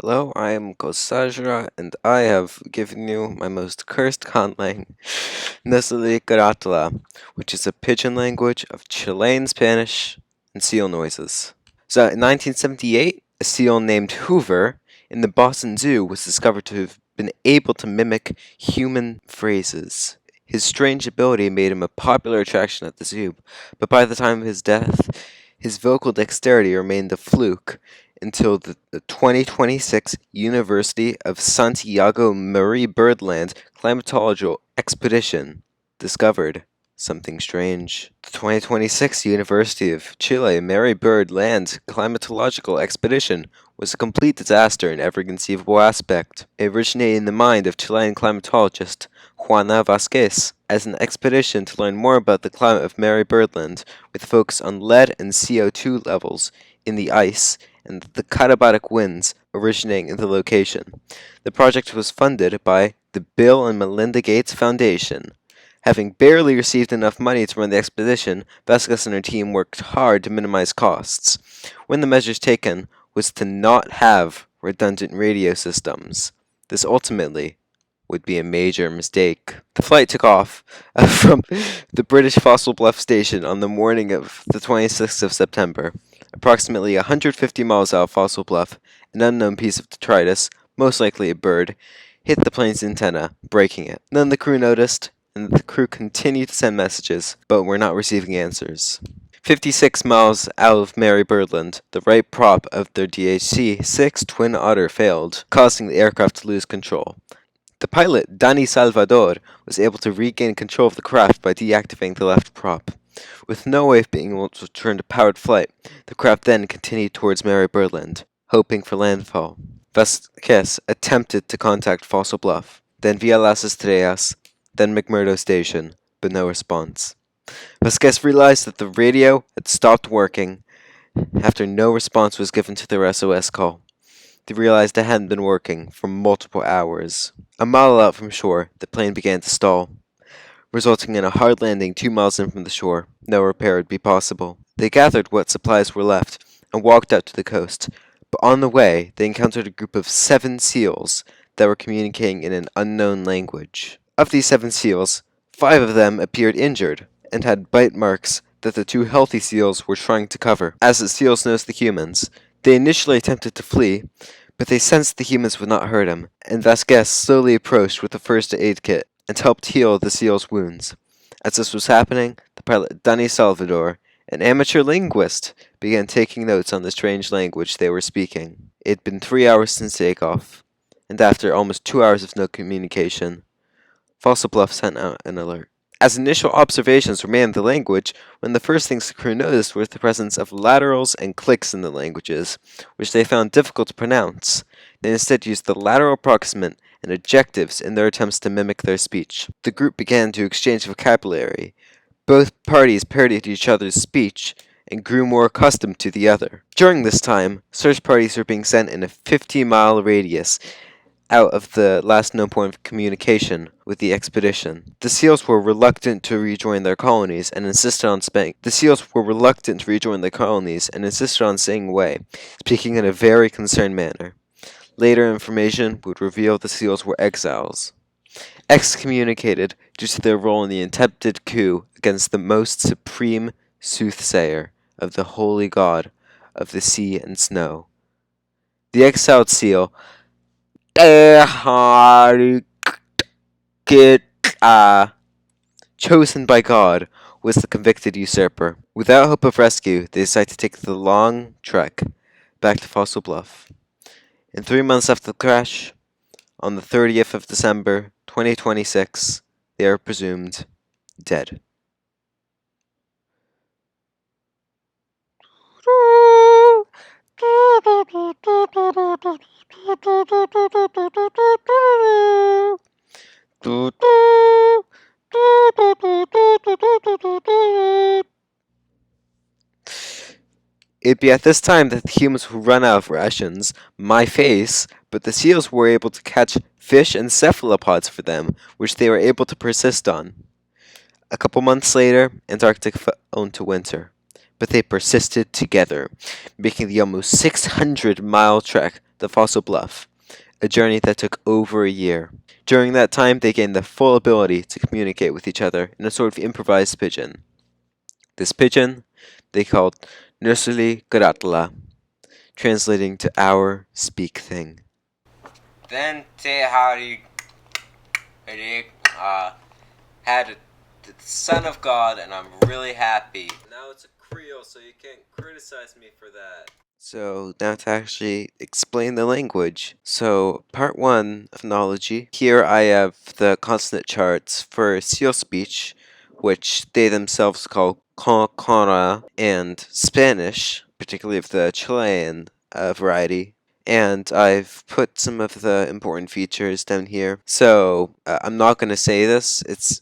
Hello, I am Kosajra, and I have given you my most cursed Conlang, Núsuli Kurátula, which is a pidgin language of Chilean Spanish and seal noises. So, in 1978, a seal named Hoover in the Boston Zoo was discovered to have been able to mimic human phrases. His strange ability made him a popular attraction at the zoo, but by the time of his death, his vocal dexterity remained a fluke until the 2026 University of Santiago Marie Birdland climatological expedition discovered something strange. The 2026 University of Chile Mary Bird Land climatological expedition was a complete disaster in every conceivable aspect. It originated in the mind of Chilean climatologist Juana Vasquez as an expedition to learn more about the climate of Mary Birdland, with focus on lead and CO2 levels in the ice and the katabatic winds originating in the location. The project was funded by the Bill and Melinda Gates Foundation. Having barely received enough money to run the expedition, Vasquez and her team worked hard to minimize costs. One of the measures taken was to not have redundant radio systems. This ultimately would be a major mistake. The flight took off from the British Fossil Bluff station on the morning of the 26th of September. Approximately 150 miles out of Fossil Bluff, an unknown piece of detritus, most likely a bird, hit the plane's antenna, breaking it. None of the crew noticed, and the crew continued to send messages, but were not receiving answers. 56 miles out of Mary Birdland, the right prop of their DHC-6 Twin Otter failed, causing the aircraft to lose control. The pilot, Dani Salvador, was able to regain control of the craft by deactivating the left prop. With no way of being able to return to powered flight, the craft then continued towards Mary Birdland, hoping for landfall. Vasquez attempted to contact Fossil Bluff, then Via Las Estrellas, then McMurdo Station, but no response. Vasquez realized that the radio had stopped working after no response was given to their SOS call. They realized it hadn't been working for multiple hours. A mile out from shore, the plane began to stall, resulting in a hard landing 2 miles in from the shore. No repair would be possible. They gathered what supplies were left and walked out to the coast, but on the way they encountered a group of 7 seals that were communicating in an unknown language. Of these 7 seals, 5 of them appeared injured and had bite marks that the 2 healthy seals were trying to cover. As the seals noticed the humans, they initially attempted to flee, but they sensed the humans would not hurt him, and Vasquez slowly approached with a first aid kit and helped heal the seal's wounds. As this was happening, the pilot Dani Salvador, an amateur linguist, began taking notes on the strange language they were speaking. It had been 3 hours since takeoff, and after almost 2 hours of no communication, Fossil Bluff sent out an alert. As initial observations were made in the language, one of the first things the crew noticed was the presence of laterals and clicks in the languages, which they found difficult to pronounce. They instead used the lateral approximant and adjectives in their attempts to mimic their speech. The group began to exchange vocabulary. Both parties parodied each other's speech and grew more accustomed to the other. During this time, search parties were being sent in a 50-mile radius out of the last known point of communication with the expedition. The seals were reluctant to rejoin their colonies and insisted on staying away, speaking in a very concerned manner. Later information would reveal the seals were exiles, excommunicated due to their role in the attempted coup against the most supreme soothsayer of the holy god of the sea and snow. The exiled seal chosen by God, was the convicted usurper. Without hope of rescue, they decided to take the long trek back to Fossil Bluff. And 3 months after the crash, on the 30th of December, 2026, they are presumed dead. It'd be at this time that the humans would run out of rations, my face, but the seals were able to catch fish and cephalopods for them, which they were able to persist on. A couple months later, Antarctica fell into winter, but they persisted together, making the almost 600-mile trek the fossil bluff, a journey that took over a year. During that time, they gained the full ability to communicate with each other in a sort of improvised pidgin. This pidgin they called Núsuli Kurátula, translating to our speak thing. Then Tehari had the Son of God, and I'm really happy. Now it's a Creole, so you can't criticize me for that. So now to actually explain the language. So part 1, phonology. Here I have the consonant charts for seal speech, which they themselves call Conlang, and Spanish, particularly of the Chilean variety. And I've put some of the important features down here. So I'm not going to say this. It's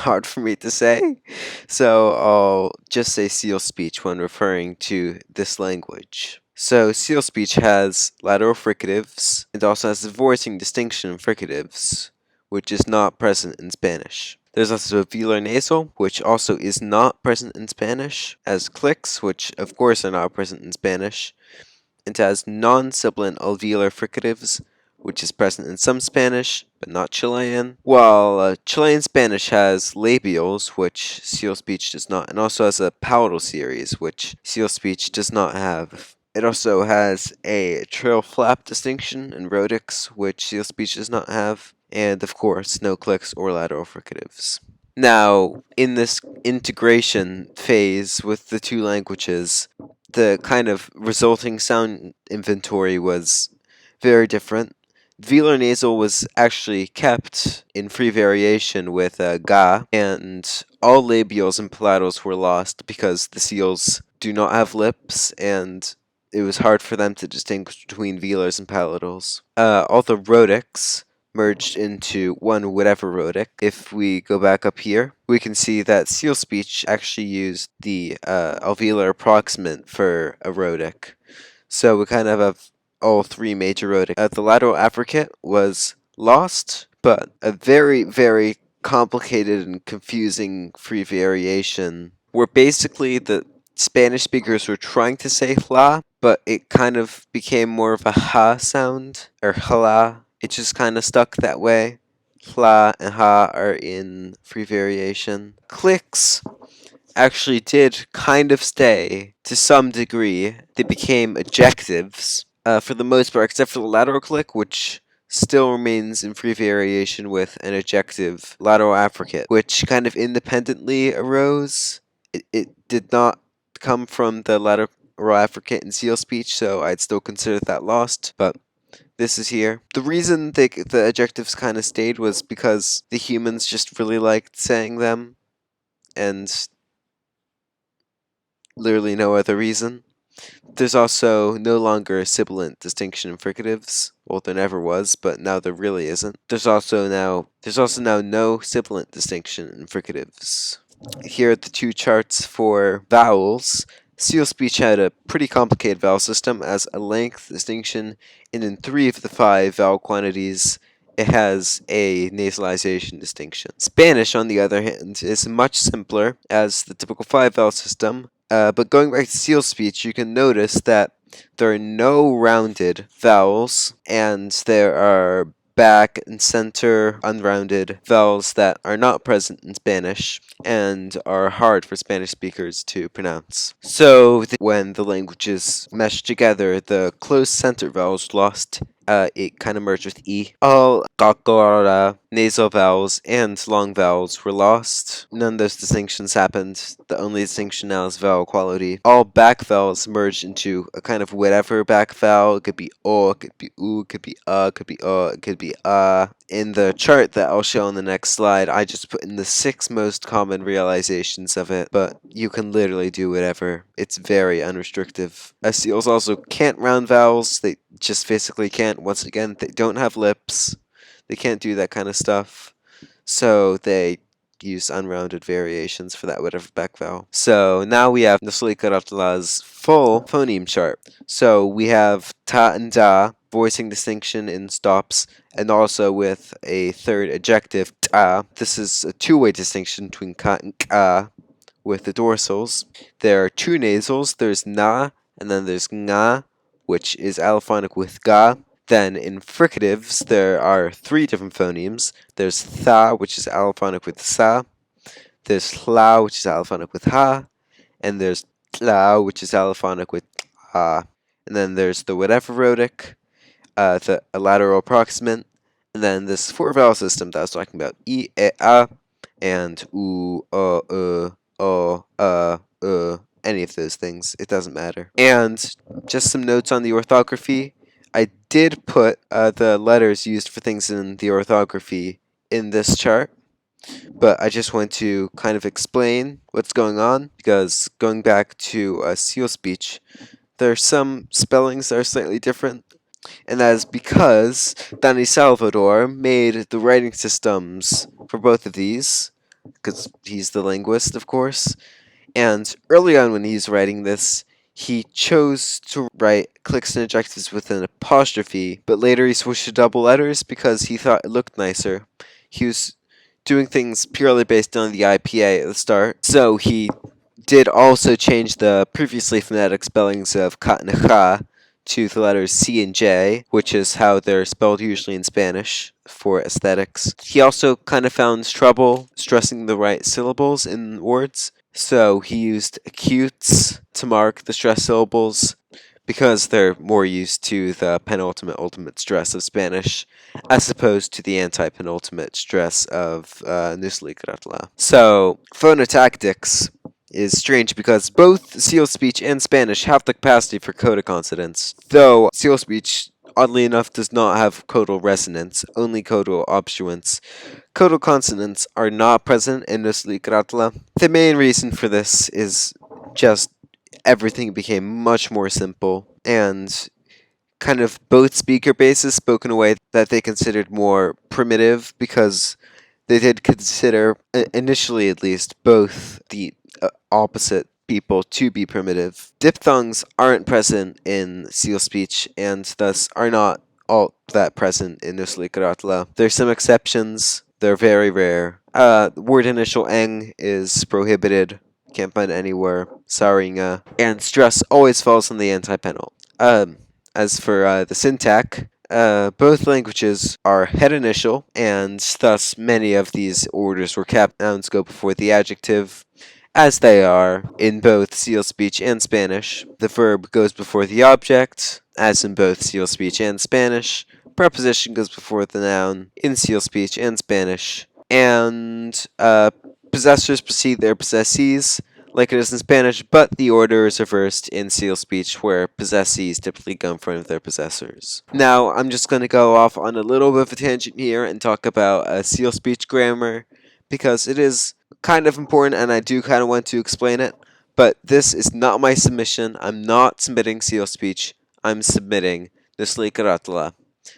hard for me to say. So I'll just say seal speech when referring to this language. So seal speech has lateral fricatives. It also has the voicing distinction of fricatives, which is not present in Spanish. There's also a velar nasal, which also is not present in Spanish, as clicks, which of course are not present in Spanish. It has non-sibilant alveolar fricatives, which is present in some Spanish, but not Chilean, while Chilean Spanish has labials, which seal speech does not, and also has a palatal series, which seal speech does not have. It also has a trail flap distinction in rhotics, which seal speech does not have, and of course, no clicks or lateral fricatives. Now, in this integration phase with the two languages, the kind of resulting sound inventory was very different. Velar nasal was actually kept in free variation with ga, and all labials and palatals were lost because the seals do not have lips, and it was hard for them to distinguish between velars and palatals. All the rhotics merged into one whatever rhotic. If we go back up here, we can see that seal speech actually used the alveolar approximant for a rhotic. So we kind of have all three major rhotics. The lateral affricate was lost, but a very, very complicated and confusing free variation where basically the Spanish speakers were trying to say hla, but it kind of became more of a ha sound, or hla. It just kind of stuck that way. Hla and ha are in free variation. Clicks actually did kind of stay to some degree. They became adjectives for the most part, except for the lateral click, which still remains in free variation with an adjective lateral affricate, which kind of independently arose. It did not come from the lateral affricate in seal speech, so I'd still consider that lost, but this is here. The reason the adjectives kind of stayed was because the humans just really liked saying them, and literally no other reason. There's also no longer a sibilant distinction in fricatives. Well, there never was, but now there really isn't. There's also now no sibilant distinction in fricatives. Here are the two charts for vowels. Seal speech had a pretty complicated vowel system as a length distinction, and in 3 of the 5 vowel quantities, it has a nasalization distinction. Spanish, on the other hand, is much simpler as the typical 5 vowel system, but going back to seal speech, you can notice that there are no rounded vowels, and there are back and center unrounded vowels that are not present in Spanish and are hard for Spanish speakers to pronounce. So when the languages meshed together, the closed center vowels lost. It kind of merged with E. All kakora nasal vowels and long vowels were lost. None of those distinctions happened. The only distinction now is vowel quality. All back vowels merged into a kind of whatever back vowel. It could be O, it could be U, it could be it could be O, it could be In the chart that I'll show on the next slide, I just put in the 6 most common realizations of it, but you can literally do whatever. It's very unrestrictive. Seals also can't round vowels. They just physically can't. Once again, they don't have lips. They can't do that kind of stuff. So they use unrounded variations for that whatever back vowel. So now we have Núsuli Kurátula's full phoneme chart. So we have ta and da, voicing distinction in stops, and also with a third adjective, ta. This is a two-way distinction between ka and ka with the dorsals. There are 2 nasals. There's na, and then there's nga, which is allophonic with ga. Then in fricatives, there are 3 different phonemes. There's tha, which is allophonic with sa. There's hla, which is allophonic with ha. And there's tla, which is allophonic with ha. And then there's the whatever rhotic, the lateral approximant, and then this 4-vowel system that I was talking about, e, a, and u, any of those things. It doesn't matter. And just some notes on the orthography. I did put the letters used for things in the orthography in this chart, but I just want to kind of explain what's going on, because going back to seal speech, there are some spellings that are slightly different, and that is because Danny Salvador made the writing systems for both of these, because he's the linguist, of course, and early on when he's writing this, he chose to write clicks and adjectives with an apostrophe, but later he switched to double letters because he thought it looked nicer. He was doing things purely based on the IPA at the start, so he did also change the previously phonetic spellings of ka and cha to the letters C and J, which is how they're spelled usually in Spanish for aesthetics. He also kind of found trouble stressing the right syllables in words, so he used acutes to mark the stress syllables because they're more used to the penultimate ultimate stress of Spanish as opposed to the anti-penultimate stress of Núsuli Kurátula. So, phonotactics is strange because both seal speech and Spanish have the capacity for coda consonants, though seal speech, oddly enough, does not have codal resonance, only codal obstruents. Codal consonants are not present in Núsuli Kurátula. The main reason for this is just everything became much more simple, and kind of both speaker bases spoke in a way that they considered more primitive, because they did consider, initially at least, both the opposite people to be primitive. Diphthongs aren't present in seal speech, and thus are not all that present in Núsuli Kurátula. There's some exceptions. They're very rare. The word initial eng is prohibited. Can't find it anywhere. Saringa. And stress always falls on the antipenult. As for the syntax, both languages are head initial, and thus many of these orders where cap nouns go before the adjective, as they are in both seal speech and Spanish. The verb goes before the object, as in both seal speech and Spanish. Preposition goes before the noun in seal speech and Spanish. And possessors precede their possessees, like it is in Spanish, but the order is reversed in seal speech, where possessees typically go in front of their possessors. Now, I'm just going to go off on a little bit of a tangent here and talk about seal speech grammar, because it is kind of important and I do kind of want to explain it, but this is not my submission. I'm not submitting seal speech. I'm submitting Núsuli Kurátula,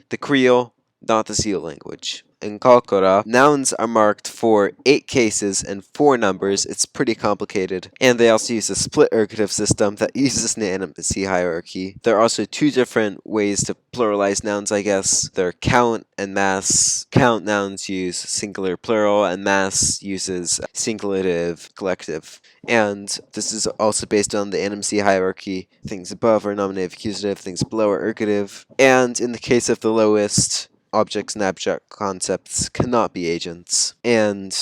the Creole, not the seal language. In Kokora, nouns are marked for 8 cases and 4 numbers. It's pretty complicated. And they also use a split ergative system that uses an animacy hierarchy. There are also 2 different ways to pluralize nouns, I guess. There are count and mass. Count nouns use singular plural, and mass uses singulative collective. And this is also based on the animacy hierarchy. Things above are nominative accusative, things below are ergative. And in the case of the lowest, objects and abstract concepts cannot be agents. And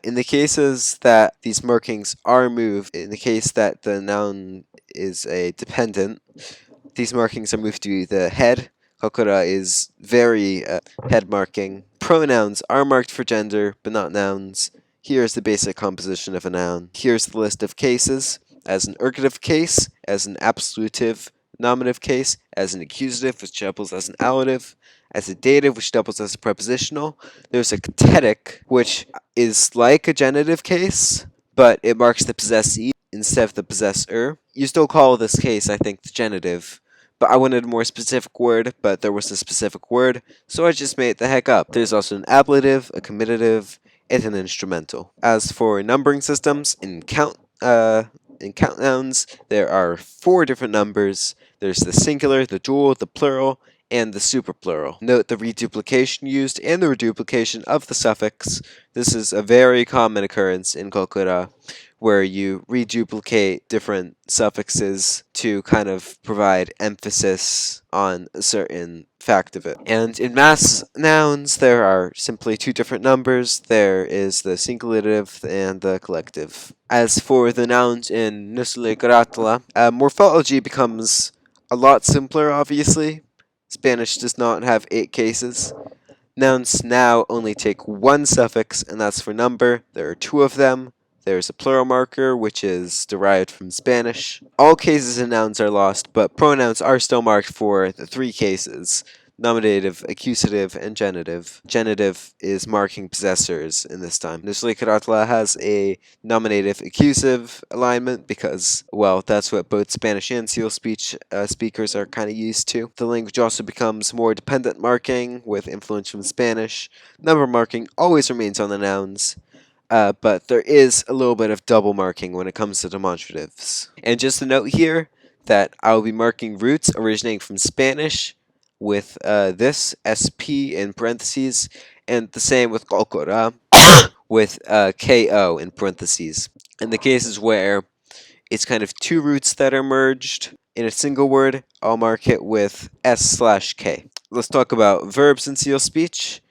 in the cases that these markings are moved, in the case that the noun is a dependent, these markings are moved to the head. Kokora is very head marking. Pronouns are marked for gender, but not nouns. Here's the basic composition of a noun. Here's the list of cases. As an ergative case, as an absolutive nominative case, as an accusative, which doubles as an allative, as a dative, which doubles as a prepositional. There's a catetic, which is like a genitive case, but it marks the possessee instead of the possessor. You still call this case, I think, the genitive, but I wanted a more specific word, but there was a specific word, so I just made it the heck up. There's also an ablative, a comitative, and an instrumental. As for numbering systems, in count nouns, there are 4 different numbers. There's the singular, the dual, the plural, and the superplural. Note the reduplication used and the reduplication of the suffix. This is a very common occurrence in Kokura, where you reduplicate different suffixes to kind of provide emphasis on a certain fact of it. And in mass nouns, there are simply two different numbers. There is the singulative and the collective. As for the nouns in Núsuli, Kurátula, morphology becomes a lot simpler, obviously. Spanish does not have 8 cases. Nouns now only take one suffix, and that's for number. There are 2 of them. There's a plural marker, which is derived from Spanish. All cases in nouns are lost, but pronouns are still marked for the 3 cases: nominative, accusative, and genitive. Genitive is marking possessors in this time. Núsuli Kurátula has a nominative accusative alignment because, well, that's what both Spanish and Seal speech speakers are kind of used to. The language also becomes more dependent marking with influence from Spanish. Number marking always remains on the nouns. But there is a little bit of double marking when it comes to demonstratives. And just a note here that I'll be marking roots originating from Spanish with this SP in parentheses, and the same with Kokora with KO in parentheses. In the cases where it's kind of 2 roots that are merged in a single word, I'll mark it with S/K. Let's talk about verbs in Seal speech.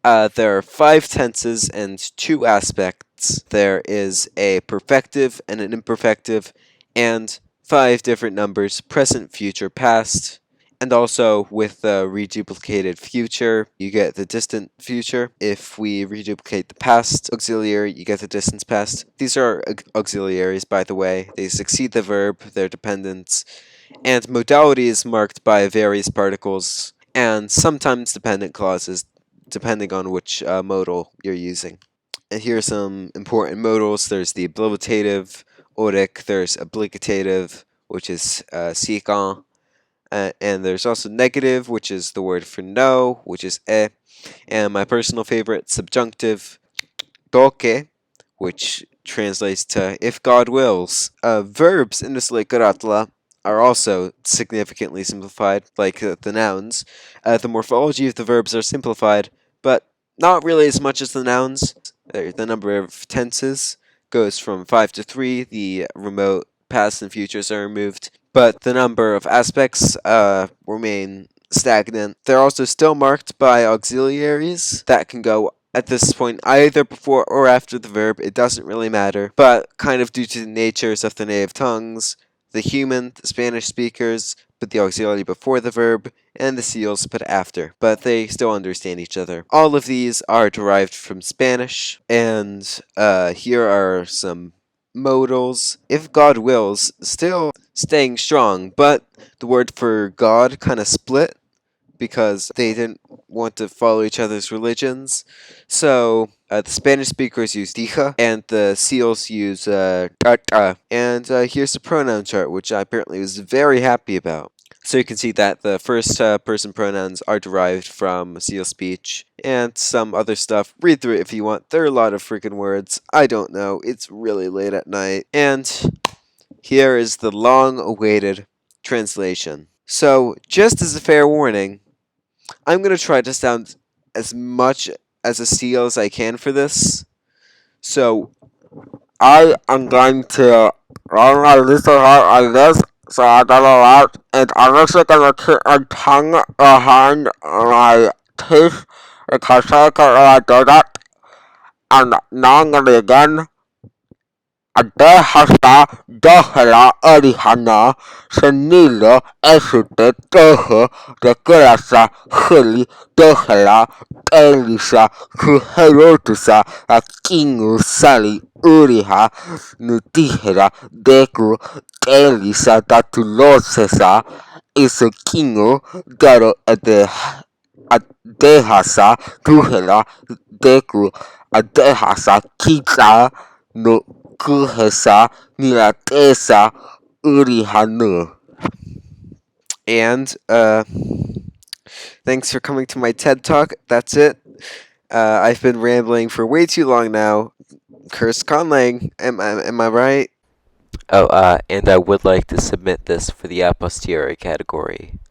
There are 5 tenses and 2 aspects. There is a perfective and an imperfective, and 5 different numbers: present, future, past. And also, with the reduplicated future, you get the distant future. If we reduplicate the past auxiliary, you get the distant past. These are auxiliaries, by the way. They succeed the verb, they're dependents, and modality is marked by various particles and sometimes dependent clauses, depending on which modal you're using. And here are some important modals. There's the obligative, oric, there's obligative, which is sikan, and there's also negative, which is the word for no, which is and my personal favorite, subjunctive, toke, which translates to if God wills. Verbs in this Kurátula are also significantly simplified, like the nouns. The morphology of the verbs are simplified, but not really as much as the nouns. The number of tenses goes from 5 to 3. The remote, past, and futures are removed, but the number of aspects remain stagnant. They're also still marked by auxiliaries that can go at this point either before or after the verb. It doesn't really matter, but kind of due to the natures of the native tongues, the human, the Spanish speakers put the auxiliary before the verb, and the seals put after, but they still understand each other. All of these are derived from Spanish, and here are some modals. If God wills, still staying strong, but the word for God kind of split because they didn't want to follow each other's religions. So the Spanish speakers use dija, and the seals use tata. And here's the pronoun chart, which I apparently was very happy about. So you can see that the first person pronouns are derived from seal speech and some other stuff. Read through it if you want. There are a lot of freaking words. I don't know. It's really late at night. And here is the long-awaited translation. So, just as a fair warning, I'm going to try to sound as much as a seal as I can for this. So, I am going to run my little hard on this so I don't out, and I'm also going to keep my tongue behind my teeth because I can't do that. And now I'm going to again. Adehasa dohela orihana senilo esute toho de grasa huli dohela elisa kuherotusa a kingu sali uriha nutihera deku elisa datulosesa isu kingu garo adehasa tuhela deku adehasa kita no kuhesa nilatesa urihanu. And thanks for coming to my TED Talk. That's it. I've been rambling for way too long now. Curse Conlang, am I right? Oh, and I would like to submit this for the a posteriori category.